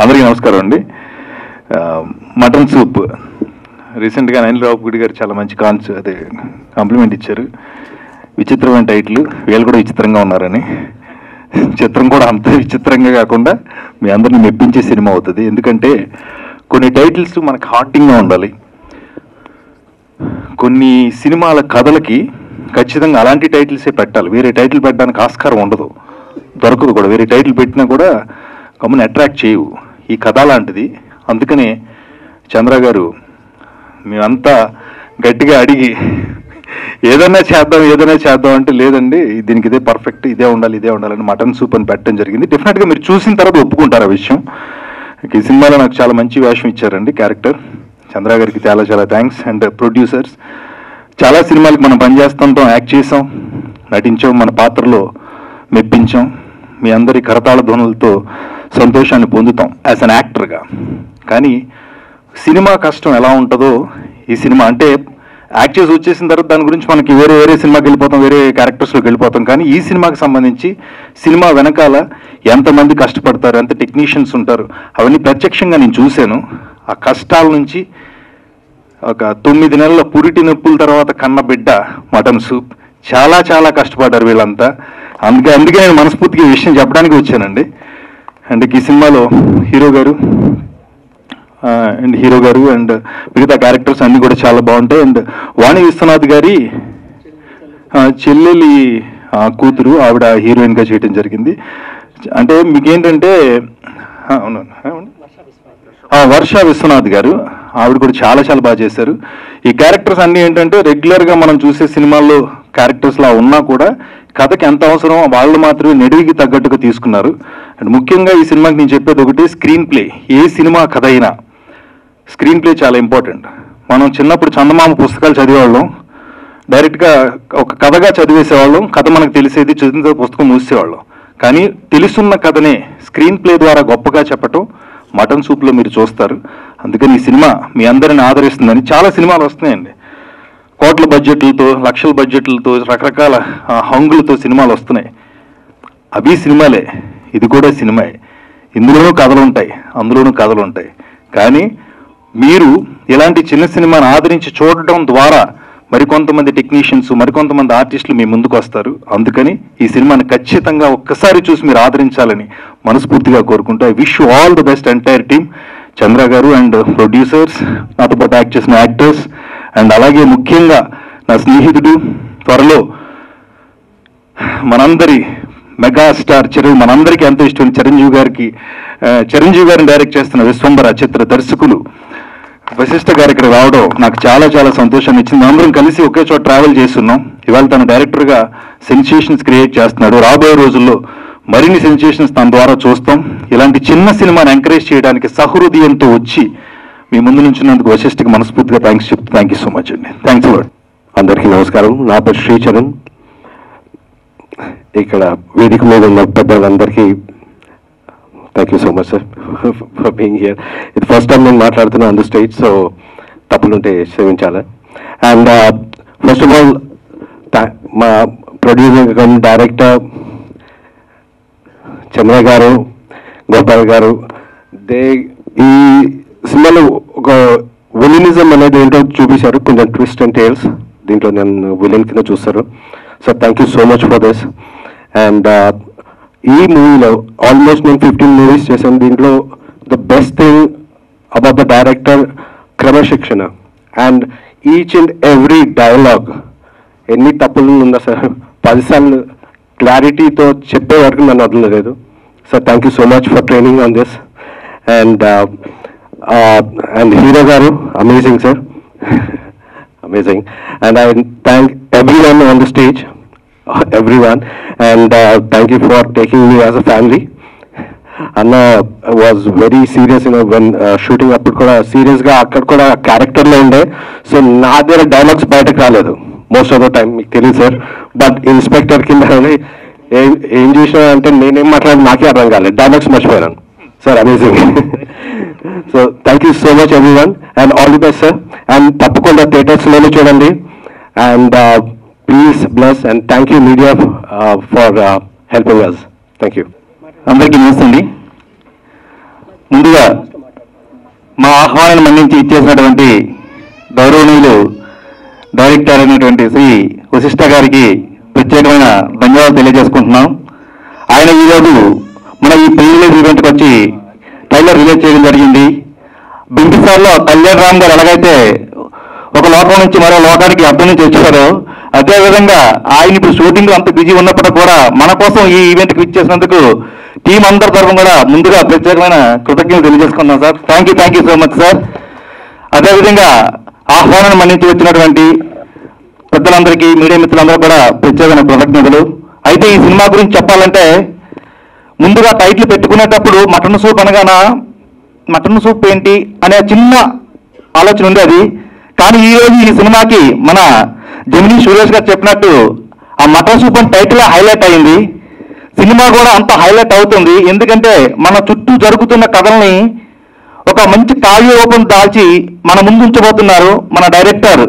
అందరికీ నమస్కారం అండి. మటన్ సూప్ రీసెంట్గా అనిల్ రావుపూడి గారు చాలా మంచి కాంప్లిమెంట్ ఇచ్చారు. విచిత్రమైన టైటిల్, వీళ్ళు కూడా విచిత్రంగా ఉన్నారని. చిత్రం కూడా అంత విచిత్రంగా కాకుండా మీ అందరిని మెప్పించే సినిమా అవుతుంది. ఎందుకంటే కొన్ని టైటిల్స్ మనకు హాంటింగ్గా ఉండాలి. కొన్ని సినిమాల కథలకి ఖచ్చితంగా అలాంటి టైటిల్సే పెట్టాలి. వేరే టైటిల్ పెట్టడానికి ఆస్కారం ఉండదు, దొరకదు కూడా. వేరే టైటిల్ పెట్టినా కూడా కమ్మని అట్రాక్ట్ చేయవు. ఈ కథ లాంటిది. అందుకనే చంద్ర గారు మేమంతా గట్టిగా అడిగి ఏదైనా చేద్దాం అంటే లేదండి, దీనికి ఇదే పర్ఫెక్ట్, ఇదే ఉండాలని మటన్ సూప్ అని పెట్టడం జరిగింది. డెఫినెట్గా మీరు చూసిన తర్వాత ఒప్పుకుంటారు ఆ విషయం. ఈ సినిమాలో నాకు చాలా మంచి వేషం ఇచ్చారండి క్యారెక్టర్. చంద్ర గారికి చాలా చాలా థ్యాంక్స్. అండ్ ప్రొడ్యూసర్స్, చాలా సినిమాలకు మనం పనిచేస్తుంటాం, యాక్ట్ చేసాం, నటించాం, మన పాత్రలో మెప్పించాం. మీ అందరి కరతాళ ధ్వనులతో సంతోషాన్ని పొందుతాం యాజ్ అన్ యాక్టర్గా. కానీ సినిమా కష్టం ఎలా ఉంటుందో ఈ సినిమా అంటే యాక్ట్ చేసి వచ్చేసిన తర్వాత దాని గురించి మనకి వేరే సినిమాకి వెళ్ళిపోతాం, వేరే క్యారెక్టర్స్లోకి వెళ్ళిపోతాం. కానీ ఈ సినిమాకి సంబంధించి సినిమా వెనకాల ఎంతమంది కష్టపడతారు, ఎంత టెక్నీషియన్స్ ఉంటారు, అవన్నీ ప్రత్యక్షంగా నేను చూశాను. ఆ కష్టాల నుంచి ఒక 9 నెలల పురిటి నొప్పుల తర్వాత కన్న బిడ్డ మటన్ సూప్. చాలా చాలా కష్టపడ్డారు వీళ్ళంతా. అందుకే నేను మనస్ఫూర్తిగా ఈ విషయం చెప్పడానికి వచ్చానండి. అండ్ ఈ సినిమాలో హీరో గారు అండ్ మిగతా క్యారెక్టర్స్ అన్నీ కూడా చాలా బాగుంటాయి. అండ్ వాణి విశ్వనాథ్ గారి చెల్లెలి కూతురు ఆవిడ హీరోయిన్గా చేయడం జరిగింది. అంటే మీకేంటంటే వర్ష విశ్వనాథ్ గారు, ఆవిడ కూడా చాలా చాలా బాగా చేశారు. ఈ క్యారెక్టర్స్ అన్నీ ఏంటంటే రెగ్యులర్గా మనం చూసే సినిమాల్లో క్యారెక్టర్స్లా ఉన్నా కూడా కథకి ఎంత అవసరం వాళ్ళు మాత్రమే నెడివికి తగ్గట్టుగా తీసుకున్నారు. అండ్ ముఖ్యంగా ఈ సినిమాకి నేను చెప్పేది ఒకటి, స్క్రీన్ ప్లే. ఏ సినిమా కథ అయినా స్క్రీన్ ప్లే చాలా ఇంపార్టెంట్. మనం చిన్నప్పుడు చందమామ పుస్తకాలు చదివేవాళ్ళం, డైరెక్ట్గా ఒక కథగా చదివేసేవాళ్ళం. కథ మనకు తెలిసేది, చదివిన పుస్తకం మూసేవాళ్ళం. కానీ తెలుసున్న కథనే స్క్రీన్ ప్లే ద్వారా గొప్పగా చెప్పటం మటన్ సూప్లో మీరు చూస్తారు. అందుకని ఈ సినిమా మీ అందరిని ఆదరిస్తుందని. చాలా సినిమాలు వస్తున్నాయండి, కోట్ల బడ్జెట్లతో, లక్షల బడ్జెట్లతో, రకరకాల హంగులతో సినిమాలు వస్తున్నాయి. అవి సినిమాలే, ఇది కూడా సినిమాయే. ఇందులోనూ కథలు ఉంటాయి, అందులోనూ కథలు ఉంటాయి. కానీ మీరు ఇలాంటి చిన్న సినిమాను ఆదరించి చూడటం ద్వారా మరికొంతమంది టెక్నీషియన్స్, మరికొంతమంది ఆర్టిస్టులు మీ ముందుకు వస్తారు. అందుకని ఈ సినిమాని ఖచ్చితంగా ఒక్కసారి చూసి మీరు ఆదరించాలని మనస్ఫూర్తిగా కోరుకుంటూ I wish you all the best entire team. Chandra garu and producers, నాతో పాటు యాక్ట్ చేసిన యాక్టర్స్, అండ్ అలాగే ముఖ్యంగా నా స్నేహితుడు, త్వరలో మనందరి మెగాస్టార్ మనందరికీ ఎంతో ఇష్టం చిరంజీవి గారిని డైరెక్ట్ చేస్తున్న విశ్వంబర చిత్ర దర్శకులు వశిష్ఠ గారు ఇక్కడ రావడం నాకు చాలా చాలా సంతోషాన్ని ఇచ్చింది. అందరం కలిసి ఒకే చోట ట్రావెల్ చేస్తున్నాం. ఇవాళ తన డైరెక్టర్గా సెన్సేషన్స్ క్రియేట్ చేస్తున్నాడు. రాబోయే రోజుల్లో మరిన్ని సెన్సేషన్స్ తన ద్వారా చూస్తాం. ఇలాంటి చిన్న సినిమాని ఎంకరేజ్ చేయడానికి సహృదయంతో వచ్చి మీ ముందు నుంచినందుకు వశిష్ఠకి మనస్ఫూర్తిగా థ్యాంక్స్ చెప్తూ థ్యాంక్ యూ సో మచ్ అండి. Thanks lot. అందరికీ నమస్కారం. నా పేరు శ్రీచరణ్. ఇక్కడ వేదిక మీద ఉన్న పెద్దలందరికీ thank you so much sir for being here. ఇది ఫస్ట్ టైం నేను మాట్లాడుతున్నా ఆన్ ద స్టేజ్, సో తప్పులుంటే క్షమించాలి. అండ్ ఫస్ట్ ఆఫ్ ఆల్ మా ప్రొడ్యూసర్ కమ్ డైరెక్టర్ చంద్ర గారు, గోపాల్ గారు, ఈ సినిమాలో ఒక విలనిజం అనేది ఏంటో చూపించారు. కొంచెం ట్విస్ట్ అండ్ టేల్స్ దీంట్లో నేను విలన్ కింద చూస్తారు. So thank you so much for this. And ఈ మూవీలో ఆల్మోస్ట్ నేను 15 మూవీస్ చేశాను. దీంట్లో the best thing about the director క్రమశిక్షణ. And each and every dialogue ఎన్ని తప్పులు ఉందా సార్, 10 సార్లు క్లారిటీతో చెప్పే వరకు నన్ను వదలలేదు. So thank you so much for training on this. And hero garu amazing sir, amazing. And I thank everyone on the stage, everyone, and thank you for taking me as a family. Anna was very serious, when shooting appudu kuda serious ga akkada kuda character lo unde. So na దగ్గర dialogues బయటకు రాలేదు most of the time, మీకు తెలియదు sir. But inspector కింద ఏం చేసినా అంటే నేనేం మాట్లాడి నాకే అర్థం కాలేదు, డైలాగ్స్ మర్చిపోయాను sir. Amazing. So thank you so much everyone and all the best sir. And తప్పకుండా థియేటర్స్లోనే చూడండి. And please bless and thank you media for helping us. Thank you. అందరికీ నమస్తే అండి. ముందుగా మా ఆహ్వానాన్ని మన్నించి ఇచ్చేసినటువంటి గౌరవనీయులు డైరెక్టర్ అయినటువంటి శ్రీ వశిష్ఠ గారికి ప్రత్యేకమైన ధన్యవాదాలు తెలియజేసుకుంటున్నాం. ఆయన ఈరోజు మన ఈ ప్రీమియర్ ఈవెంట్కి వచ్చి ట్రైలర్ రిలీజ్ చేయడం జరిగింది. బింబిసార్లో కళ్యాణ్ రామ్ గారు ఎలాగైతే ఒక లోకం నుంచి మరో లోకానికి అర్థం నుంచి వచ్చారో, అదేవిధంగా ఆయన ఇప్పుడు షూటింగ్ అంత బిజీ ఉన్నప్పుడు కూడా మన కోసం ఈ ఈవెంట్కి ఇచ్చేసినందుకు టీం అందరి తరఫున కూడా ముందుగా ప్రత్యేకమైన కృతజ్ఞతలు తెలియజేసుకున్నాం sir. Thank you so much sir. అదేవిధంగా ఆహ్వానాన్ని మన్నించి వచ్చినటువంటి పెద్దలందరికీ, మీడియా మిత్రులందరూ కూడా ప్రత్యేకమైన కృతజ్ఞతలు. అయితే ఈ సినిమా గురించి చెప్పాలంటే ముందుగా టైటిల్ పెట్టుకునేటప్పుడు మటన్ సూప్ అనగానా మటన్ సూప్ ఏంటి అనే చిన్న ఆలోచన ఉండేది. కానీ ఈరోజు ఈ సినిమాకి మన జమినీ సురేష్ గారు చెప్పినట్టు ఆ మటన్ సూప్ అని టైటిల్ హైలైట్ అయింది. సినిమా కూడా అంత హైలైట్ అవుతుంది. ఎందుకంటే మన చుట్టూ జరుగుతున్న కథల్ని ఒక మంచి కావ్య రూపం దాల్చి మన ముందు ఉంచబోతున్నారు మన డైరెక్టర్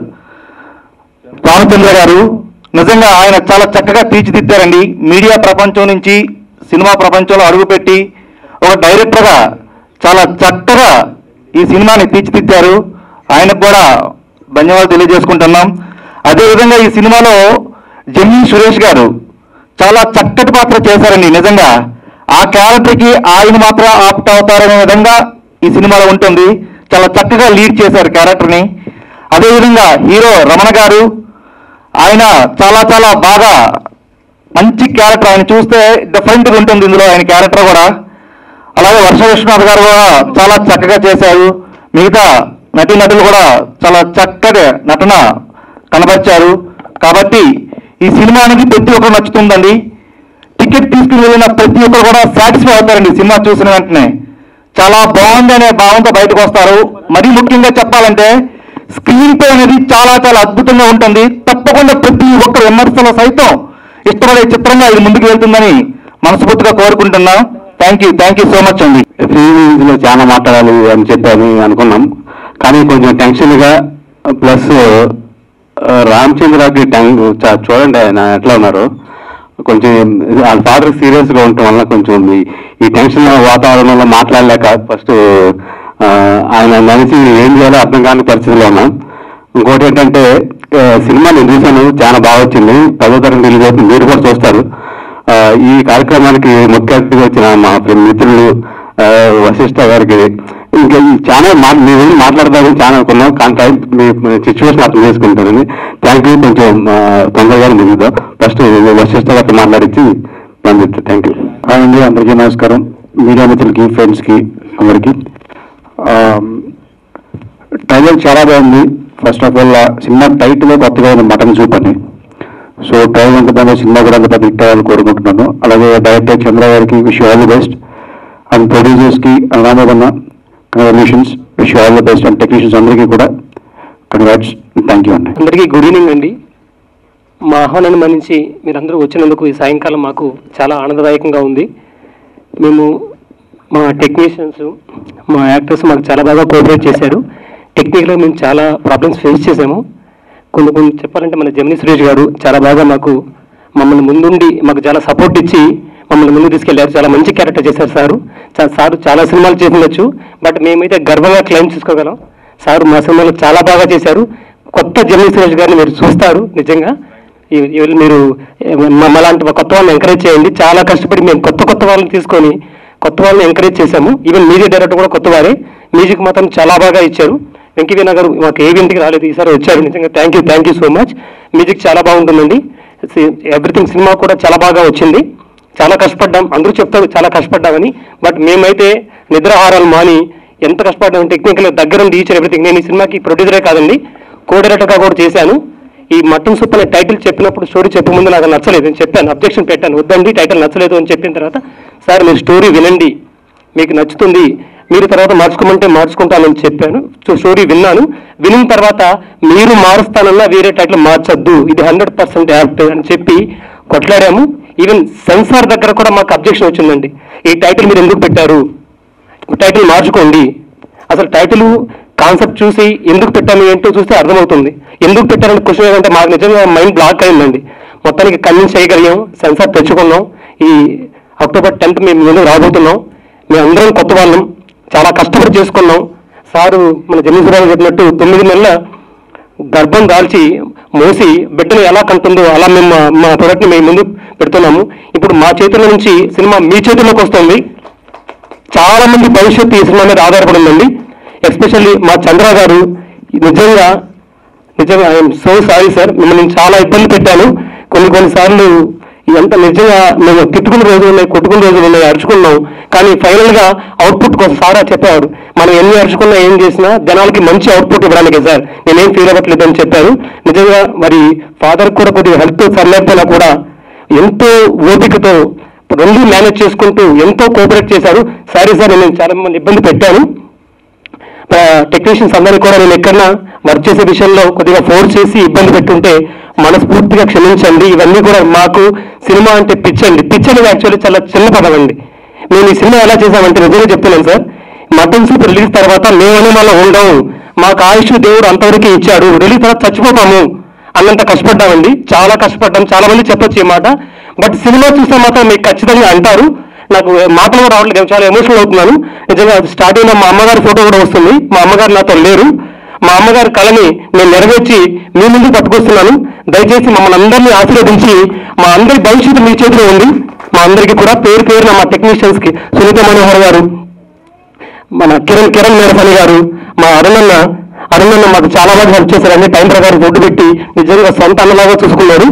రామచంద్ర గారు. నిజంగా ఆయన చాలా చక్కగా తీర్చిదిద్దారండి. మీడియా ప్రపంచం నుంచి సినిమా ప్రపంచంలో అడుగుపెట్టి ఒక డైరెక్టర్గా చాలా చక్కగా ఈ సినిమాని తీర్చిదిద్దారు. ఆయనకు కూడా ధన్యవాదాలు తెలియజేసుకుంటున్నాం. అదేవిధంగా ఈ సినిమాలో జమినీ సురేష్ గారు చాలా చక్కటి పాత్ర చేశారండి. నిజంగా ఆ క్యారెక్టర్కి ఆయన మాత్రం ఆప్ట్ అవుతారనే విధంగా ఈ సినిమాలో ఉంటుంది. చాలా చక్కగా లీడ్ చేశారు క్యారెక్టర్ని. అదేవిధంగా హీరో రమణ గారు, ఆయన చాలా చాలా బాగా మంచి క్యారెక్టర్. ఆయన చూస్తే డిఫరెంట్గా ఉంటుంది ఇందులో ఆయన క్యారెక్టర్ కూడా. అలాగే వర్ష విశ్వనాథ్ గారు కూడా చాలా చక్కగా చేశారు. మిగతా నటీనటులు కూడా చాలా చక్కటి నటన కనబరిచారు. కాబట్టి ఈ సినిమా అనేది ప్రతి ఒక్కరు నచ్చుతుందండి. టికెట్ తీసుకుని వెళ్ళిన ప్రతి ఒక్కరు కూడా సాటిస్ఫై అవుతారండి సినిమా చూసిన వెంటనే. చాలా బాగుంది అనే భావంతో బయటకు వస్తారు. మరీ ముఖ్యంగా చెప్పాలంటే స్క్రీన్ పే అనేది చాలా చాలా అద్భుతంగా ఉంటుంది. తప్పకుండా ప్రతి ఒక్కరు విమర్శలు సైతం ఇష్టపడే చిత్రంగా ఇది ముందుకు వెళ్తుందని మనస్ఫూర్తిగా కోరుకుంటున్నాం. థ్యాంక్ యూ సో మచ్ అండి. లో చాలా మాట్లాడాలి అని చెప్పని అనుకున్నాం, కానీ కొంచెం టెన్షన్గా, ప్లస్ రామచంద్రకి చూడండి ఆయన ఎట్లా ఉన్నారు. కొంచెం వాళ్ళ ఫాదర్ సీరియస్గా ఉండటం వల్ల కొంచెం ఈ టెన్షన్ వాతావరణంలో మాట్లాడలేక ఫస్ట్ ఆయన మనిషి ఏం చేయాలో అర్థం కాని పరిస్థితిలో ఉన్నాం. ఇంకోటి ఏంటంటే సినిమా నేను చూశాను, చాలా బాగా వచ్చింది. 10వ తరగతి రిలీజ్ అవుతుంది, మీరు కూడా చూస్తారు. ఈ కార్యక్రమానికి ముఖ్య అతిథిగా వచ్చిన మా మిత్రులు వశిష్ఠ గారికి ఇంకా చాలా మేము మాట్లాడదామని చాలా అనుకున్నాం, కానీ టైం మీ సిచ్యువేషన్ అర్థం చేసుకుంటానని. Thank you. కొంచెం తొందరగా ముగిద్దాం. ఫస్ట్ వశిష్ఠ గారితో మాట్లాడించి పంపిస్తాను. Thank you. అండి, అందరికీ నమస్కారం. మీడియా మిత్రులకి, ఫ్రెండ్స్కి, అందరికీ. ట్రైలర్ చాలా బాగుంది. First of all cinema title కొత్తగా ఉంది, మటన్ సూప్ అని. సో ట్రైలర్ అంత బాగా సినిమా కూడా అంత పెద్ద హిట్ అవ్వాలని కోరుకుంటున్నాను. అలాగే డైరెక్టర్ చంద్ర గారికి wish all the best, and ప్రొడ్యూసర్స్కి రామోదన్న congratulations, wish all the best, and technicians అందరికీ కూడా కంగ్రాట్స్. థ్యాంక్ యూ అండి. అందరికీ గుడ్ ఈవినింగ్ అండి. మా ఆహ్వానాన్ని మన్నించి మీరందరూ వచ్చినందుకు ఈ సాయంకాలం మాకు చాలా ఆనందదాయకంగా ఉంది. మేము మా టెక్నీషియన్స్, మా యాక్టర్స్ మాకు చాలా బాగా కోఆపరేట్ చేశారు. టెక్నికల్గా మేము చాలా ప్రాబ్లమ్స్ ఫేస్ చేసాము. కొన్ని చెప్పాలంటే మన జమినీ సురేష్ గారు చాలా బాగా మమ్మల్ని ముందుండి మాకు చాలా సపోర్ట్ ఇచ్చి మమ్మల్ని ముందు తీసుకెళ్లారు. చాలా మంచి క్యారెక్టర్ చేశారు సారు. సారు చాలా సినిమాలు చేసిండొచ్చు, బట్ మేమైతే గర్వంగా క్లైమ్ చేసుకోగలం. సారు మా సినిమాలో చాలా బాగా చేశారు. కొత్త జమినీ సురేష్ గారిని మీరు చూస్తారు. నిజంగా మీరు మమ్మలాంటి కొత్త వాళ్ళని ఎంకరేజ్ చేయండి. చాలా కష్టపడి మేము కొత్త వాళ్ళని తీసుకొని కొత్త వాళ్ళని ఎంకరేజ్ చేశాము. ఈవెన్ మ్యూజిక్ డైరెక్టర్ కూడా కొత్త వారే. మ్యూజిక్ మాత్రం చాలా బాగా ఇచ్చారు. వెంకయ్య గారు మాకు ఏ ఇంటికి రాలేదు, ఈసారి వచ్చారు. నిజంగా thank you so much. Music చాలా బాగుంటుందండి. ఎవ్రీథింగ్ సినిమా కూడా చాలా బాగా వచ్చింది. చాలా కష్టపడ్డాం, అందరూ చెప్తారు చాలా కష్టపడ్డామని, బట్ మేమైతే నిద్రాహారాలు మాని ఎంత కష్టపడ్డాం. టెక్నికల్ దగ్గర ఉండి ఈచ్ ఎవ్రీథింగ్. నేను ఈ సినిమాకి ప్రొడ్యూసరే కాదండి, కో డైరెక్టర్గా కూడా చేశాను. ఈ మటన్ సూప్ అనే టైటిల్ చెప్పినప్పుడు స్టోరీ చెప్పే ముందు నాకు నచ్చలేదు. నేను చెప్పాను, అబ్జెక్షన్ పెట్టాను, వద్దండి టైటిల్ నచ్చలేదు అని చెప్పిన తర్వాత, సార్ మీరు స్టోరీ వినండి, మీకు నచ్చుతుంది, మీరు తర్వాత మార్చుకోమంటే మార్చుకుంటానని చెప్పాను. స్టోరీ విన్నాను. విన్న తర్వాత మీరు మారుస్తానన్నా వేరే టైటిల్ మార్చొద్దు, ఇది 100% యాప్ట్ అని చెప్పి కొట్లాడాము. ఈవెన్ సెన్సార్ దగ్గర కూడా మాకు అబ్జెక్షన్ వచ్చిందండి. ఈ టైటిల్ మీరు ఎందుకు పెట్టారు, టైటిల్ మార్చుకోండి. అసలు టైటిల్ కాన్సెప్ట్ చూసి ఎందుకు పెట్టాము ఏంటో చూస్తే అర్థమవుతుంది. ఎందుకు పెట్టారని క్వశ్చన్ ఏంటంటే మాకు నిజంగా మైండ్ బ్లాక్ అయిందండి. మొత్తానికి కన్విన్స్ చేయగలిగాం, సెన్సార్ తెచ్చుకున్నాం. ఈ అక్టోబర్ 10th మేము ముందుకు రాబోతున్నాం. మేము అందరం కొత్త వాళ్ళం, చాలా కష్టపడి చేసుకున్నాం. సారు మన జమీశ్వరరావు చెప్పినట్టు 9 నెలల గర్భం దాల్చి మోసి బిడ్డను ఎలా కంటుందో అలా మేము మా ప్రొడక్ట్ని మేము ముందు పెడుతున్నాము. ఇప్పుడు మా చేతుల నుంచి సినిమా మీ చేతుల్లోకి వస్తుంది. చాలా మంది భవిష్యత్తు ఈ సినిమా మీద ఆధారపడి ఉందండి. ఎస్పెషల్లీ మా చంద్ర గారు నిజంగా ఐఎమ్ సో సారీ సార్, మిమ్మల్ని చాలా ఇబ్బంది పెట్టాను. కొన్నిసార్లు ఎంత నిజంగా మేము తిట్టుకున్న రోజులు ఉన్నాయి, కొట్టుకున్న రోజులు ఉన్నాయి, అరుచుకున్నాం. కానీ ఫైనల్గా అవుట్పుట్ కోసం సారా చెప్పేవారు, మనం ఎన్ని అరుచుకున్నా ఏం చేసినా జనాలకి మంచి అవుట్పుట్ ఇవ్వడానికే సార్, నేనేం ఫీల్ అవ్వట్లేదు అని చెప్పారు. నిజంగా మరి ఫాదర్ కూడా కొద్దిగా హెల్త్ సరిలేకపోయినా కూడా ఎంతో ఓపికతో రెండు మేనేజ్ చేసుకుంటూ ఎంతో కోఆపరేట్ చేశారు. సారీ సార్, నేను చాలా మంది ఇబ్బంది పెట్టాను. టెక్నీషియన్స్ అందరికీ కూడా నేను ఎక్కడన్నా వర్క్ చేసే విషయంలో కొద్దిగా ఫోర్స్ చేసి ఇబ్బంది పెట్టుంటే మనస్ఫూర్తిగా క్షమించండి. ఇవన్నీ కూడా మాకు సినిమా అంటే పిచ్చండి. పిచ్ అనేది యాక్చువల్లీ చాలా చిన్న పదం అండి. మేము ఈ సినిమా ఎలా చేసామంటే నిజంగా చెప్తున్నాను సార్, మటన్ సూప్ రిలీజ్ తర్వాత మేమనే మనం ఉండవు, మాకు ఆయుష్ దేవుడు అంతవరకు ఇచ్చాడు, రిలీజ్ తర్వాత చచ్చిపోతాము అన్నంత కష్టపడ్డామండి. చాలా కష్టపడ్డాం, చాలా మంది చెప్పొచ్చు ఈ మాట. బట్ సినిమా చూస్తే మాత్రం మీకు ఖచ్చితంగా అంటారు. నాకు మాటలు కూడా రావట్లేదు, నేను చాలా ఎమోషనల్ అవుతున్నాను. నిజంగా స్టార్టింగ్లో మా అమ్మగారి ఫోటో కూడా వస్తుంది. మా అమ్మగారు నాతో లేరు. మా అమ్మగారి కళని నేను నెరవేర్చి మీ ముందు పట్టుకొస్తున్నాను. దయచేసి మమ్మల్ని అందరినీ ఆశీర్వదించి మా అందరి భవిష్యత్తు మీ చేతిలో ఉంది. మా అందరికీ కూడా పేరు పేరున మా టెక్నీషియన్స్కి సునీత మనోహర్ గారు, మన కిరణ్ మేరపల్లి గారు, మా అరుణన్న మాకు చాలా బాగా హెల్ప్ చేశారండి. టైం ప్రకారం ఫుడ్ పెట్టి నిజంగా సొంత అన్నలాగా చూసుకున్నారు.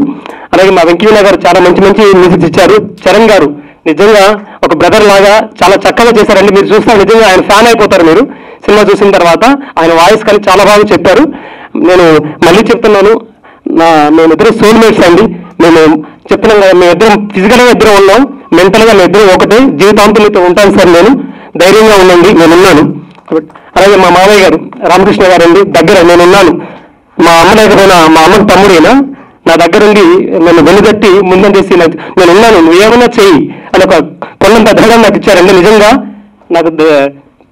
అలాగే మా వెంకయ్య గారు చాలా మంచి మ్యూజిక్ ఇచ్చారు. చరణ్ గారు నిజంగా ఒక బ్రదర్ లాగా చాలా చక్కగా చేశారండి. మీరు చూస్తే నిజంగా ఆయన ఫ్యాన్ అయిపోతారు మీరు సినిమా చూసిన తర్వాత. ఆయన వాయిస్ కానీ చాలా బాగా చెప్పారు. నేను మళ్ళీ చెప్తున్నాను, మేమిద్దరం సోల్మేట్స్ అండి. మేము చెప్తున్నాం కదా, మేమిద్దరం ఫిజికల్గా ఇద్దరం ఉన్నాం, మెంటల్గా మేమిద్దరం ఒకటే. జీవితాంతం మీతో ఉంటాను సార్, నేను ధైర్యంగా ఉండండి, నేనున్నాను. అలాగే మా మామయ్య గారు రామకృష్ణ గారు అండి, దగ్గర నేనున్నాను. మా అమ్మ లేకపోయినా మా అమ్మకి తమ్ముడైనా నా దగ్గరుండి నన్ను వెనుగట్టి ముందంటేసి నేను ఉన్నాను, నువ్వు ఏమైనా చెయ్యి అని ఒక పొల్లంత ధైర్యం నాకు ఇచ్చారండి. నిజంగా నాకు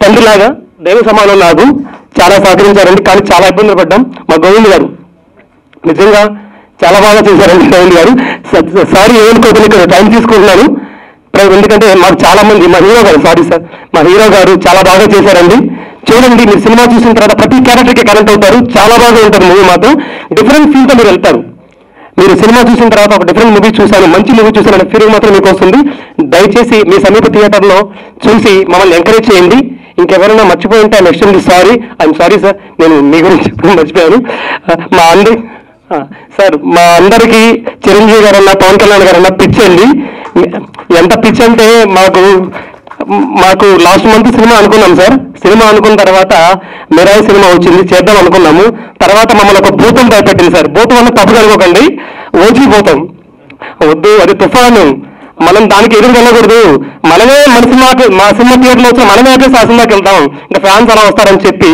తండ్రిలాగా దైవ సమానం నాకు చాలా సహకరించారండి. కానీ చాలా ఇబ్బందులు పడ్డాం. మా గోవింద్ గారు నిజంగా చాలా బాగా చేశారండి. గోవింద్ గారు సారీ ఏమనుకోకుండా ఇక్కడ టైం తీసుకుంటున్నాను, ఎందుకంటే మాకు చాలా మంది మా హీరో గారు మా హీరో గారు చాలా బాగా చేశారండి. చూడండి, మీరు సినిమా చూసిన తర్వాత ప్రతి క్యారెక్టర్కి కనెక్ట్ అవుతారు. చాలా బాగా ఉంటుంది మూవీ మాత్రం. డిఫరెంట్ ఫీల్తో మీరు వెళ్తారు. మీరు సినిమా చూసిన తర్వాత ఒక డిఫరెంట్ మూవీ చూశాను, మంచి మూవీ చూశాను ఫీలింగ్ మాత్రం మీకు వస్తుంది. దయచేసి మీ సమీప థియేటర్లో చూసి మమ్మల్ని ఎంకరేజ్ చేయండి. ఇంకెవరైనా మర్చిపోయి ఉంటే ఐఎమ్ సారీ సార్, నేను మీ గురించి చెప్పడం మర్చిపోయాను. మా అందరికీ చిరంజీవి గారన్నా పవన్ కళ్యాణ్ గారన్నా పిచ్ అండి. ఎంత పిచ్ అంటే మాకు లాస్ట్ మంత్ సినిమా అనుకున్నాం సార్. సినిమా అనుకున్న తర్వాత మెరాయి సినిమా వచ్చింది, చేద్దాం అనుకున్నాము. తర్వాత మమ్మల్ని ఒక భూతం భయపెట్టింది సార్. భూతం వల్ల తప్పు కనుకోకండి, ఓజీ భూతం వద్దు, అది తుఫాను, మనం దానికి ఎదురు వెళ్ళకూడదు. మనమే మా సినిమా థియేటర్లో వచ్చి మనమే అయితే ఆ సినిమాకి వెళ్తాం, ఇంకా ఫ్యాన్స్ అలా వస్తారని చెప్పి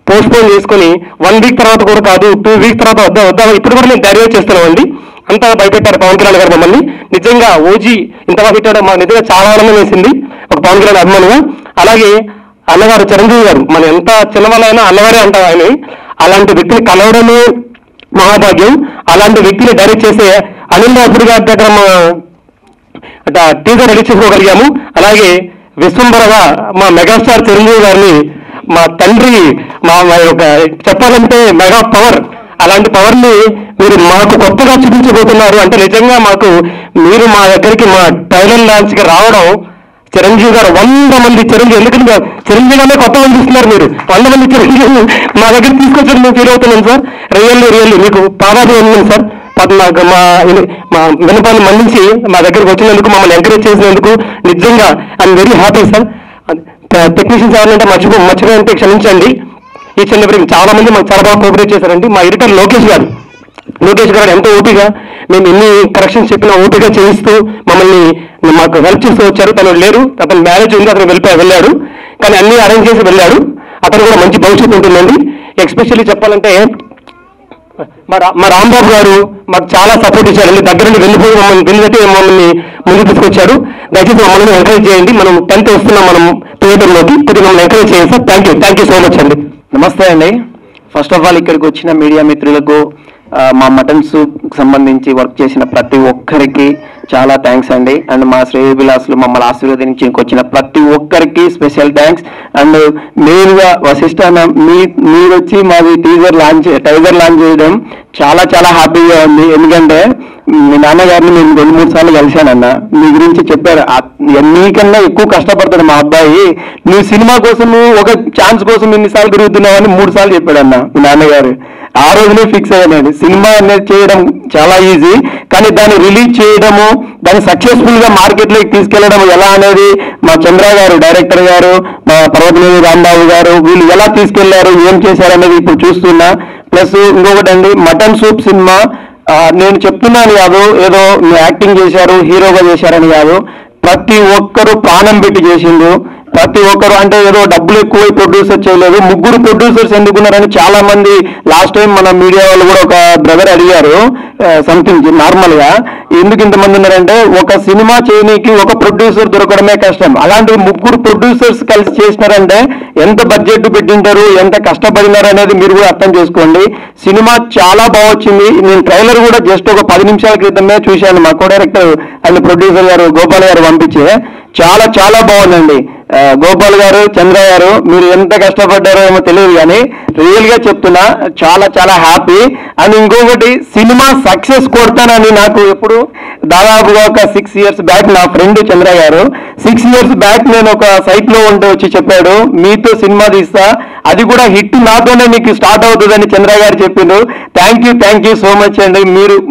పోస్ట్పోన్ చేసుకుని 1 వీక్ తర్వాత కూడా కాదు, 2 వీక్ తర్వాత వద్దాం ఇప్పుడు కూడా నేను ధైర్యం చేస్తున్నామండి. అంతా భయపెట్టారు పవన్ కళ్యాణ్ గారు మమ్మల్ని. నిజంగా ఓజీ ఇంతగా పెట్టాడో మాకు నిజంగా చాలా ఆనందం వేసింది ఒక పవన్ కళ్యాణ్ అభిమానిగా. అలాగే అన్నగారు చిరంజీవి గారు, మనం ఎంత చిన్నవాళ్ళైనా అన్నగారే అంటారు ఆయన. అలాంటి వ్యక్తిని కలవడమే మహాభాగ్యం. అలాంటి వ్యక్తిని డైరెక్ట్ చేసే అనిల్ రాజుడి గారి దగ్గర టీజర్ రెడీ చేసుకోగలిగాము. అలాగే విశ్వంబరగా మా మెగాస్టార్ చిరంజీవి గారిని మా తండ్రి, మా యొక్క చెప్పాలంటే మెగా పవర్, అలాంటి పవర్ని మీరు మాకు కొత్తగా చూపించబోతున్నారు అంటే నిజంగా మీరు మా దగ్గరికి మా ట్రైలర్ లాంచ్కి రావడం, చిరంజీవి గారు 100 మంది చిరంజీవి, ఎందుకంటే చిరంజీవి గానే కొత్త మంది ఇస్తున్నారు, మీరు 100 మంది చిరంజీవి మా దగ్గర తీసుకొచ్చి మేము ఫీల్ అవుతున్నాం సార్. రియల్లీ మీకు పాదాభివందనం సార్. మా వినపాన్ని మన్నించి మా దగ్గరికి వచ్చినందుకు, మమ్మల్ని ఎంకరేజ్ చేసినందుకు నిజంగా I'm very happy sir. Technicians ఎవరంటే మర్చిపోయింటే క్షమించండి. ఈ చిన్న చాలా మంది మాకు చాలా బాగా కోఆపరేట్ చేశారండి. మా ఎడిటర్ లోకేష్ గారు ఎంతో ఓపిగా, మేము ఎన్ని కరెక్షన్స్ చెప్పినా ఓపిగా చేయిస్తూ మాకు హెల్ప్ చేస్తూ వచ్చారు. తను లేరు, అతను మ్యారేజ్ ఉంది, అతను వెళ్ళాడు, కానీ అన్ని అరేంజ్ చేసి వెళ్ళాడు. అతను కూడా మంచి భవిష్యత్తు ఉంటుందండి. ఎస్పెషల్లీ చెప్పాలంటే మా రాంబాబు గారు మాకు చాలా సపోర్ట్ ఇచ్చారండి. దగ్గర నుండి వెళ్ళిపోయి మమ్మల్ని ముందుకు తీసుకొచ్చారు. దయచేసి మమ్మల్ని ఎంకరేజ్ చేయండి. మనం 10th వస్తున్నాం మనం థియేటర్లోకి, కొద్దిగా మమ్మల్ని ఎంకరేజ్ చేయండి sir. Thank you so much అండి. నమస్తే అండి. ఫస్ట్ ఆఫ్ ఆల్ ఇక్కడికి వచ్చిన మీడియా మిత్రులకు, మా మటన్ సూప్ సంబంధించి వర్క్ చేసిన ప్రతి ఒక్కరికి చాలా థ్యాంక్స్ అండి. అండ్ మా శ్రేయోభిలాసులు మమ్మల్ని ఆశీర్వదించి వచ్చిన ప్రతి ఒక్కరికి స్పెషల్ థ్యాంక్స్. అండ్ మెయిన్గా వశిష్ఠ అన్న మీరు వచ్చి మాది టైజర్ లాంచ్ చేయడం చాలా చాలా హ్యాపీగా ఉంది. ఎందుకంటే మీ నాన్నగారిని నేను 2-3 సార్లు కలిశానన్న, మీ గురించి చెప్పారు. నీకన్నా ఎక్కువ కష్టపడతాడు మా అబ్బాయి, నువ్వు సినిమా కోసం నువ్వు ఒక ఛాన్స్ కోసం ఎన్నిసార్లు తిరుగుతున్నావని 3 సార్లు చెప్పాడన్న మీ నాన్నగారు. ఆ రోజునే ఫిక్స్ అయ్యానండి. సినిమా అనేది చేయడం చాలా ఈజీ, కానీ దాన్ని రిలీజ్ చేయడము, దాన్ని సక్సెస్ఫుల్ గా మార్కెట్లోకి తీసుకెళ్లడం ఎలా అనేది మా చంద్ర గారు, డైరెక్టర్ గారు, మా పర్వతనేని రాంబాబు గారు, వీళ్ళు ఎలా తీసుకెళ్లారు, ఏం చేశారు అనేది ఇప్పుడు చూస్తున్నా. ప్లస్ ఇంకొకటి అండి, మటన్ సూప్ సినిమా నేను చెప్తున్నాను కాదు, ఏదో యాక్టింగ్ చేశారు హీరోగా చేశారని కాదు, ప్రతి ఒక్కరు ప్రాణం పెట్టి చేసిండు. ప్రతి ఒక్కరు అంటే ఏదో డబ్బులు ఎక్కువ ప్రొడ్యూసర్ చేయలేదు. 3 ప్రొడ్యూసర్స్ ఎందుకున్నారని చాలా మంది లాస్ట్ టైం మన మీడియా వాళ్ళు కూడా ఒక బ్రదర్ అడిగారు సంథింగ్ నార్మల్ గా, ఎందుకు ఇంతమంది ఉన్నారంటే ఒక సినిమా చేయనీకి ఒక ప్రొడ్యూసర్ దొరకడమే కష్టం. అలాంటి 3 ప్రొడ్యూసర్స్ కలిసి చేసినారంటే ఎంత బడ్జెట్ పెట్టింటారు, ఎంత కష్టపడినారు అనేది మీరు కూడా అర్థం చేసుకోండి. సినిమా చాలా బాగా వచ్చింది. నేను ట్రైలర్ కూడా జస్ట్ ఒక 10 నిమిషాల క్రితమే చూశాను. మా కో డైరెక్టర్ అండ్ ప్రొడ్యూసర్ గారు గోపాల్ గారు పంపించే, చాలా చాలా బాగుందండి. గోపాల్ గారు, చంద్ర గారు, మీరు ఎంత కష్టపడ్డారో ఏమో తెలియదు, కానీ రియల్ గా చెప్తున్నా చాలా చాలా హ్యాపీ. అండ్ ఇంకొకటి, సినిమా సక్సెస్ కొడతానని నాకు ఎప్పుడు దాదాపుగా ఒక 6 years బ్యాక్ నా ఫ్రెండ్ చంద్ర గారు 6 years బ్యాక్ నేను ఒక సైట్ లో ఉంటే వచ్చి చెప్పాడు, మీతో సినిమా తీస్తా, అది కూడా హిట్ నాతోనే మీకు స్టార్ట్ అవుతుందని చంద్ర గారు చెప్పిండు. థ్యాంక్ యూ సో మచ్ అండి.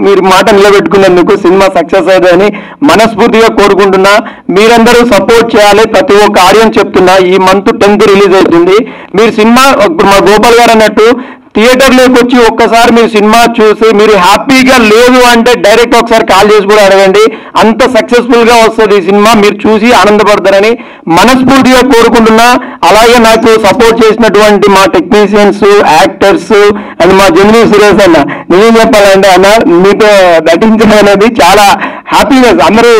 మీరు మాట నిలబెట్టుకున్నందుకు సినిమా సక్సెస్ అవుతుందని మనస్ఫూర్తిగా కోరుకుంటున్నా. మీరందరూ సపోర్ట్ చేయాలి. ప్రతి ఒక్క ఆడియన్స్ చెప్తున్నా, ఈ మంత్ 10th రిలీజ్ అవుతుంది. మీరు సినిమా ఇప్పుడు మా గోపాల్ గారు అన్నట్టు థియేటర్లోకి వచ్చి ఒక్కసారి మీరు సినిమా చూసి మీరు హ్యాపీగా లేదు అంటే డైరెక్ట్ ఒకసారి కాల్ చేసి కూడా అడగండి. అంత సక్సెస్ఫుల్ గా వస్తుంది ఈ సినిమా, మీరు చూసి ఆనందపడతారని మనస్ఫూర్తిగా కోరుకుంటున్నా. అలాగే నాకు సపోర్ట్ చేసినటువంటి మా టెక్నీషియన్స్, యాక్టర్స్ అండ్ మా జెమినీ సురేష్ అన్న, నేనేం చెప్పాలంటే అన్న, మీతో నటించడం అనేది చాలా హ్యాపీనెస్. అందరూ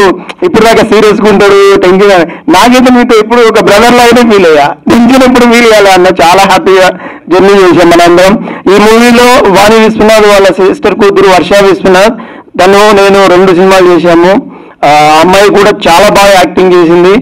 ఇప్పుడు దాకా సీరియస్గా ఉంటాడు, టెన్షన్. నాకైతే మీతో ఇప్పుడు ఒక బ్రదర్ లాగానే ఫీల్ అయ్యా. టెన్షన్ ఎప్పుడు ఫీల్ అయ్యాలి అన్న, చాలా హ్యాపీగా జర్నీ చేశాం మనందరం. ఈ మూవీలో వాణి విశ్వనాథ్ వాళ్ళ సిస్టర్ కూతురు వర్ష విశ్వనాథ్, నేను 2 సినిమాలు చేశాము. ఆ అమ్మాయి కూడా చాలా బాగా యాక్టింగ్ చేసింది.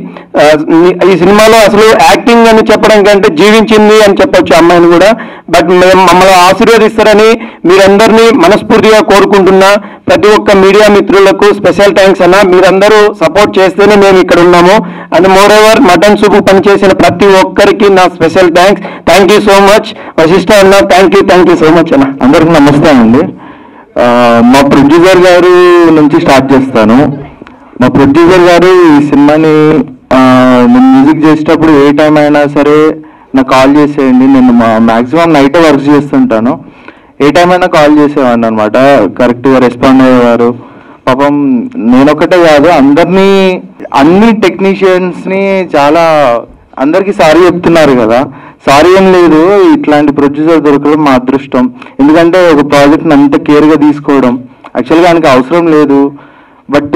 ఈ సినిమాలో అసలు యాక్టింగ్ అని చెప్పడం కంటే జీవించింది అని చెప్పొచ్చు అమ్మాయిని కూడా. బట్ మేము మమ్మల్ని ఆశీర్వదిస్తారని మీరందరినీ మనస్ఫూర్తిగా కోరుకుంటున్నా. ప్రతి ఒక్క మీడియా మిత్రులకు స్పెషల్ థ్యాంక్స్ అన్న, మీరందరూ సపోర్ట్ చేస్తేనే మేము ఇక్కడ ఉన్నాము. And more over mutton soup పనిచేసిన ప్రతి ఒక్కరికి నా special thanks. Thank you so much Vashishta అన్న, థ్యాంక్ యూ సో మచ్ అన్న. అందరికీ నమస్తే అండి. మా ప్రొడ్యూసర్ గారు నుంచి స్టార్ట్ చేస్తాను. మా ప్రొడ్యూసర్ గారు ఈ సినిమాని నేను మ్యూజిక్ చేసేటప్పుడు ఏ టైం అయినా సరే నాకు కాల్ చేసేయండి, నేను మ్యాక్సిమం నైట్ వర్క్ చేస్తుంటాను, ఏ టైం అయినా కాల్ చేసేవాడిని అనమాట. కరెక్ట్గా రెస్పాండ్ అయ్యేవారు. పాపం నేనొక్కటే కాదు, అన్ని టెక్నీషియన్స్ని చాలా అందరికీ సారీ చెప్తున్నారు కదా. సారీ ఏం లేదు, ఇట్లాంటి ప్రొడ్యూసర్ దొరకడం మా అదృష్టం. ఎందుకంటే ఒక ప్రాజెక్ట్ని అంత కేర్గా తీసుకోవడం యాక్చువల్గా ఆయనకి అవసరం లేదు, బట్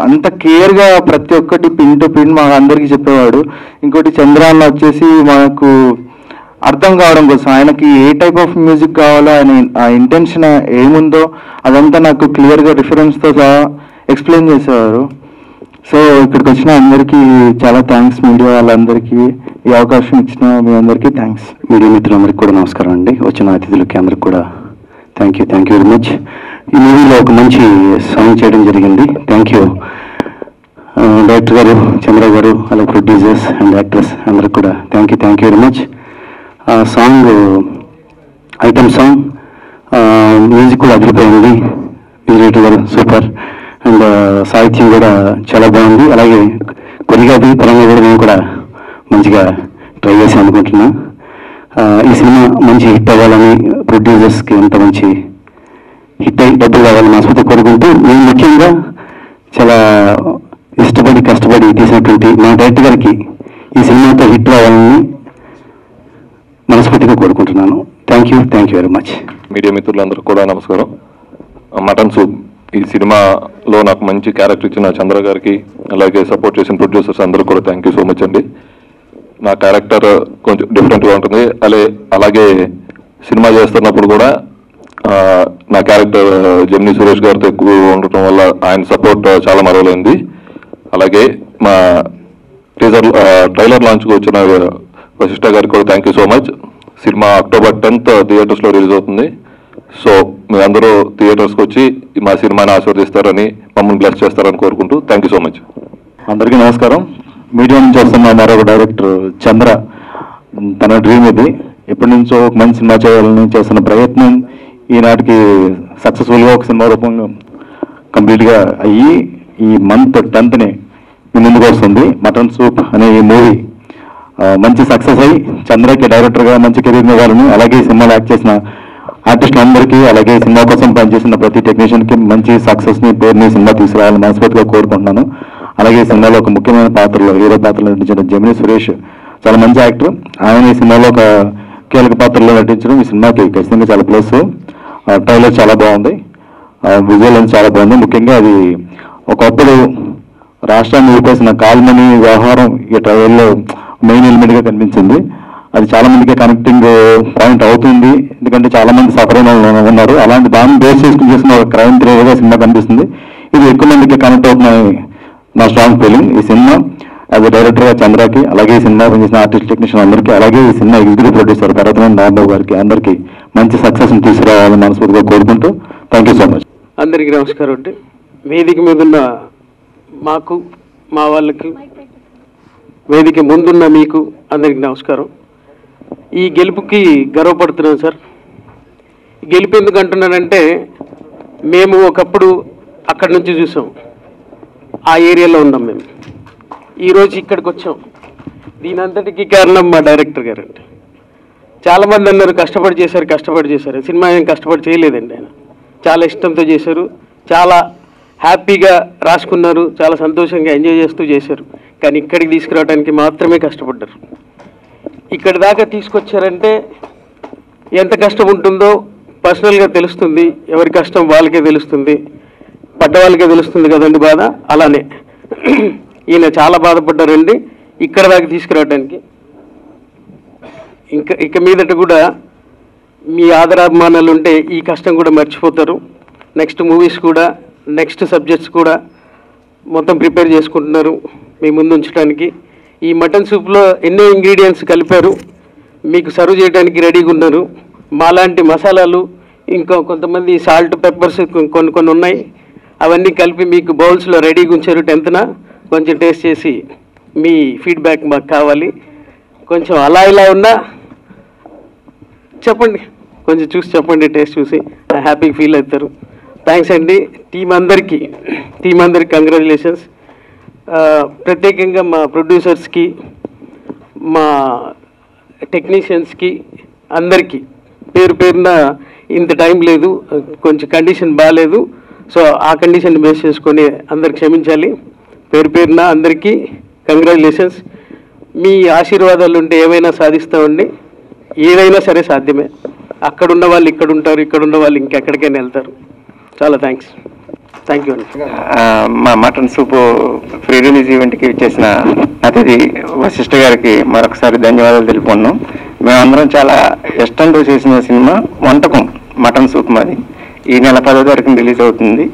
అంత కేర్గా ప్రతి ఒక్కటి పిన్ టు పిన్ మాకు అందరికీ చెప్పేవాడు. ఇంకోటి చంద్రాన్న వచ్చేసి మనకు అర్థం కావడం కోసం ఆయనకి ఏ టైప్ ఆఫ్ మ్యూజిక్ కావాలో, ఆయన ఆ ఇంటెన్షన్ ఏముందో అదంతా నాకు క్లియర్గా రిఫరెన్స్తో సహా ఎక్స్ప్లెయిన్ చేసేవారు. సో ఇక్కడికి వచ్చిన అందరికీ చాలా థ్యాంక్స్. మీడియా వాళ్ళందరికీ ఈ అవకాశం ఇచ్చిన మీ అందరికీ థ్యాంక్స్. మీడియా మిత్రులందరికీ కూడా నమస్కారం అండి. వచ్చిన అతిథులకి అందరికి కూడా థ్యాంక్ యూ వెరీ మచ్. ఈ మూవీలో ఒక మంచి సాంగ్ చేయడం జరిగింది. థ్యాంక్ యూ డైరెక్టర్ గారు, చంద్ర గారు, అలాగే ప్రొడ్యూసర్స్ అండ్ యాక్టర్స్ అందరికి కూడా థ్యాంక్ యూ వెరీ మచ్. ఆ సాంగ్ ఐటమ్ సాంగ్, మ్యూజిక్ కూడా అదిరిపోయింది. డైరెక్టర్ గారు సూపర్, అండ్ సాహిత్యం కూడా చాలా బాగుంది. అలాగే కొరియోగ్రఫీ పరంగా కూడా మేము కూడా మంచిగా ట్రై చేసి అనుకుంటున్నాం. ఈ సినిమా మంచి హిట్ అవ్వాలని, ప్రొడ్యూసర్స్కి ఎంత మంచి హిట్ అయ్యి డబ్బులు కావాలని మనస్ఫూర్తి కోరుకుంటూ, మేము ముఖ్యంగా చాలా ఇష్టపడి కష్టపడి తీసినటువంటి మా డైరెక్టర్ గారికి ఈ సినిమాతో హిట్ రావాలని మనస్ఫూర్తిగా కోరుకుంటున్నాను. Thank you very much. Media మిత్రులందరూ కూడా నమస్కారం. మటన్ సూప్ ఈ సినిమాలో నాకు మంచి క్యారెక్టర్ ఇచ్చిన చంద్ర గారికి, అలాగే సపోర్ట్ చేసిన ప్రొడ్యూసర్స్ అందరూ కూడా థ్యాంక్ యూ సో మచ్ అండి. నా క్యారెక్టర్ కొంచెం డిఫరెంట్గా ఉంటుంది. అలాగే సినిమా చేస్తున్నప్పుడు కూడా నా క్యారెక్టర్ జెమిని సురేష్ గారితో ఎక్కువ ఉండటం వల్ల ఆయన సపోర్ట్ చాలా మరవలేంది. అలాగే మా ట్రైలర్ లాంచ్కి వచ్చిన వశిష్ఠ గారికి కూడా thank you so much. Cinema October 10th థియేటర్స్లో రిలీజ్ అవుతుంది. సో మీ అందరూ థియేటర్స్కి వచ్చి మా సినిమాని ఆశీర్వదిస్తారని, మమ్మల్ని బ్లెస్ చేస్తారని కోరుకుంటూ థ్యాంక్ యూ సో మచ్. అందరికీ నమస్కారం. మీడియా నుంచి వస్తున్న మరొక డైరెక్టర్ చంద్ర. తన డ్రీమ్ ఇది. ఎప్పటి నుంచో ఒక మంచి సినిమా చేయాలని చేస్తున్న ప్రయత్నం ఈనాటికి సక్సెస్ఫుల్గా ఒక సినిమా రూపంగా కంప్లీట్గా అయ్యి ఈ మంత్ 10th మీ ముందుకు వస్తుంది. మటన్ సూప్ అనే ఈ మూవీ మంచి సక్సెస్ అయ్యి చంద్రకి డైరెక్టర్గా మంచి కెరీర్ ఇవ్వాలని, అలాగే ఈ సినిమాలో యాక్ట్ చేసిన ఆర్టిస్టులందరికీ, అలాగే సినిమా కోసం పనిచేసిన ప్రతి టెక్నీషియన్కి మంచి సక్సెస్ని, పేరుని సినిమా తీసుకురావాలని మనస్ఫూర్తిగా కోరుకుంటున్నాను. అలాగే ఈ సినిమాలో ఒక ముఖ్యమైన పాత్రలో, హీరో పాత్రలో నటించిన జెమిని సురేష్ చాలా మంచి యాక్టర్. ఆయన ఈ సినిమాలో ఒక కీలక పాత్రలో నటించడం ఈ సినిమాకి ఖచ్చితంగా చాలా ప్లస్. ట్రైలర్ చాలా బాగుంది, విజువల్ అని చాలా బాగుంది. ముఖ్యంగా అది ఒకప్పుడు రాష్ట్రాన్ని ఊపేసిన కాల్మనీ వ్యవహారం ఈ ట్రైలర్లో మెయిన్ ఎలిమెంట్గా కనిపించింది. అది చాలా మందికి కనెక్టింగ్ పాయింట్ అవుతుంది, ఎందుకంటే చాలా మంది సఫర్ అయిన ఉన్నారు. అలాంటి దాన్ని బేస్ చేసుకుని చేసిన ఒక క్రైమ్ థ్రిల్లర్గా సినిమా కనిపిస్తుంది. ఇది ఎక్కువ మందికి కనెక్ట్ అవుతుందని నా స్ట్రాంగ్ ఫీలింగ్. ఈ సినిమా యాజ్ డైరెక్టర్గా చంద్రకి, అలాగే ఈ సినిమా పనిచేసిన ఆర్టిస్ట్ టెక్నీషియన్ అందరికీ, అలాగే ఈ సినిమా ఎగ్జిక్యూటివ్ ప్రొడ్యూసర్ భరతనారాయణ నారాయణ గారికి అందరికీ మంచి సక్సెస్ని తీసుకురావాలని మనస్ఫూర్తిగా కోరుకుంటూ థ్యాంక్ యూ సో మచ్. అందరికీ నమస్కారం అండి. వేదిక మీద ఉన్న మాకు, మా వాళ్ళకి, వేదిక ముందున్న మీకు అందరికీ నమస్కారం. ఈ గెలుపుకి గర్వపడుతున్నాను సార్. గెలుపు ఎందుకు అంటున్నానంటే, మేము ఒకప్పుడు అక్కడి నుంచి చూసాం, ఆ ఏరియాలో ఉన్నాం. మేము ఈరోజు ఇక్కడికి వచ్చాం. దీని అంతటికీ కారణం మా డైరెక్టర్ గారు అండి. చాలామంది అన్నారు కష్టపడి చేశారు. సినిమా ఏం కష్టపడి చేయలేదండి. ఆయన చాలా ఇష్టంతో చేశారు, చాలా హ్యాపీగా రాసుకున్నారు, చాలా సంతోషంగా ఎంజాయ్ చేస్తూ చేశారు. కానీ ఇక్కడికి తీసుకురావడానికి మాత్రమే కష్టపడ్డారు. ఇక్కడి దాకా తీసుకొచ్చారంటే ఎంత కష్టం ఉంటుందో పర్సనల్గా తెలుస్తుంది. ఎవరి కష్టం వాళ్ళకే తెలుస్తుంది, పడ్డ వాళ్ళకే తెలుస్తుంది కదండి బాధ. అలానే ఈయన చాలా బాధపడ్డారండి ఇక్కడ దాకా తీసుకురావడానికి. ఇక మీదట కూడా మీ ఆదరాభిమానాలు ఉంటే ఈ కష్టం కూడా మర్చిపోతారు. నెక్స్ట్ మూవీస్ కూడా, నెక్స్ట్ సబ్జెక్ట్స్ కూడా మొత్తం ప్రిపేర్ చేసుకుంటున్నారు మీ ముందు ఉంచడానికి. ఈ మటన్ సూప్లో ఎన్నో ఇంగ్రీడియంట్స్ కలిపారు, మీకు సర్వ్ చేయడానికి రెడీగా ఉన్నారు. మాలాంటి మసాలాలు, ఇంకా కొంతమంది సాల్ట్, పెప్పర్స్ కొన్ని ఉన్నాయి. అవన్నీ కలిపి మీకు బౌల్స్లో రెడీగా ఉంచారు. 10th కొంచెం టేస్ట్ చేసి మీ ఫీడ్బ్యాక్ మాకు కావాలి. కొంచెం అలా ఇలా ఉన్నా చెప్పండి, కొంచెం చూసి చెప్పండి, టేస్ట్ చూసి హ్యాపీ ఫీల్ అవుతారు. థ్యాంక్స్ అండి. టీం అందరికీ కంగ్రాచులేషన్స్. ప్రత్యేకంగా మా ప్రొడ్యూసర్స్కి, మా టెక్నీషియన్స్కి అందరికీ పేరున ఇంత టైం లేదు, కొంచెం కండిషన్ బాగాలేదు. సో ఆ కండిషన్ బేస్ చేసుకొని అందరు క్షమించాలి. పేరున అందరికీ కంగ్రాచులేషన్స్. మీ ఆశీర్వాదాలు ఉంటే ఏమైనా సాధిస్తామండి. ఏదైనా సరే సాధ్యమే. అక్కడున్న వాళ్ళు ఇక్కడ ఉంటారు, ఇక్కడున్న వాళ్ళు ఇంకెక్కడికైనా వెళ్తారు. చాలా థ్యాంక్స్. థ్యాంక్ యూ అండి. మా మటన్ సూపు ప్రీ రిలీజ్ ఈవెంట్కి చేసిన అతిథి వశిష్ఠ గారికి మరొకసారి ధన్యవాదాలు తెలుపుకున్నాం. మేమందరం చాలా ఇష్టంతో చేసిన సినిమా వంటకం మటన్ సూప్ మాది. ఈ నెల 10వ తారీఖున రిలీజ్ అవుతుంది.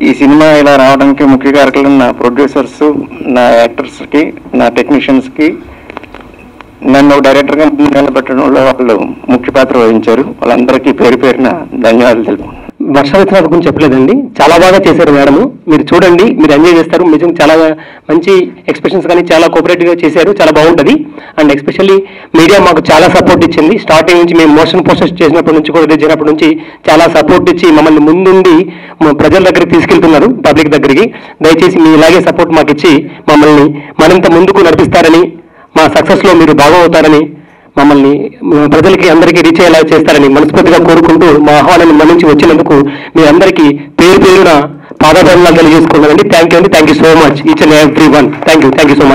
ఈ సినిమా ఇలా రావడానికి ముఖ్య కారకులు నా ప్రొడ్యూసర్స్, నా యాక్టర్స్కి, నా టెక్నీషియన్స్కి, నన్ను డైరెక్టర్గా నిలబెట్టడంలో వాళ్ళు ముఖ్య పాత్ర వహించారు. వాళ్ళందరికీ పేరున ధన్యవాదాలు తెలుపుకున్నాను. వర్ష విత్తనాల గురించి చెప్పలేదండి, చాలా బాగా చేశారు మేడం. మీరు చూడండి, మీరు ఎంజాయ్ చేస్తారు. నిజంగా చాలా మంచి ఎక్స్ప్రెషన్స్ కానీ చాలా కోఆపరేటివ్గా చేశారు, చాలా బాగుంటుంది. అండ్ ఎస్పెషల్లీ మీడియా మాకు చాలా సపోర్ట్ ఇచ్చింది. స్టార్టింగ్ నుంచి మేము మోషన్ పోస్టర్స్ చేసినప్పటి నుంచి కూడా చేసినప్పటి నుంచి చాలా సపోర్ట్ ఇచ్చి మమ్మల్ని ముందుండి ప్రజల దగ్గరికి తీసుకెళ్తున్నారు, పబ్లిక్ దగ్గరికి. దయచేసి మీ ఇలాగే సపోర్ట్ మాకు ఇచ్చి మమ్మల్ని మరింత ముందుకు నడిపిస్తారని, మా సక్సెస్లో మీరు భాగమవుతారని, మమ్మల్ని ప్రజలకి అందరికీ రీచ్ అయ్యేలా చేస్తారని మనస్ఫూర్తిగా కోరుకుంటూ మా ఆహ్వానాన్ని మన్నించి వచ్చినందుకు మీ అందరికీ పేరున పాదాభివందనాలు తెలియజేసుకున్నానండి. Thank you so much each and every one. Thank you so much.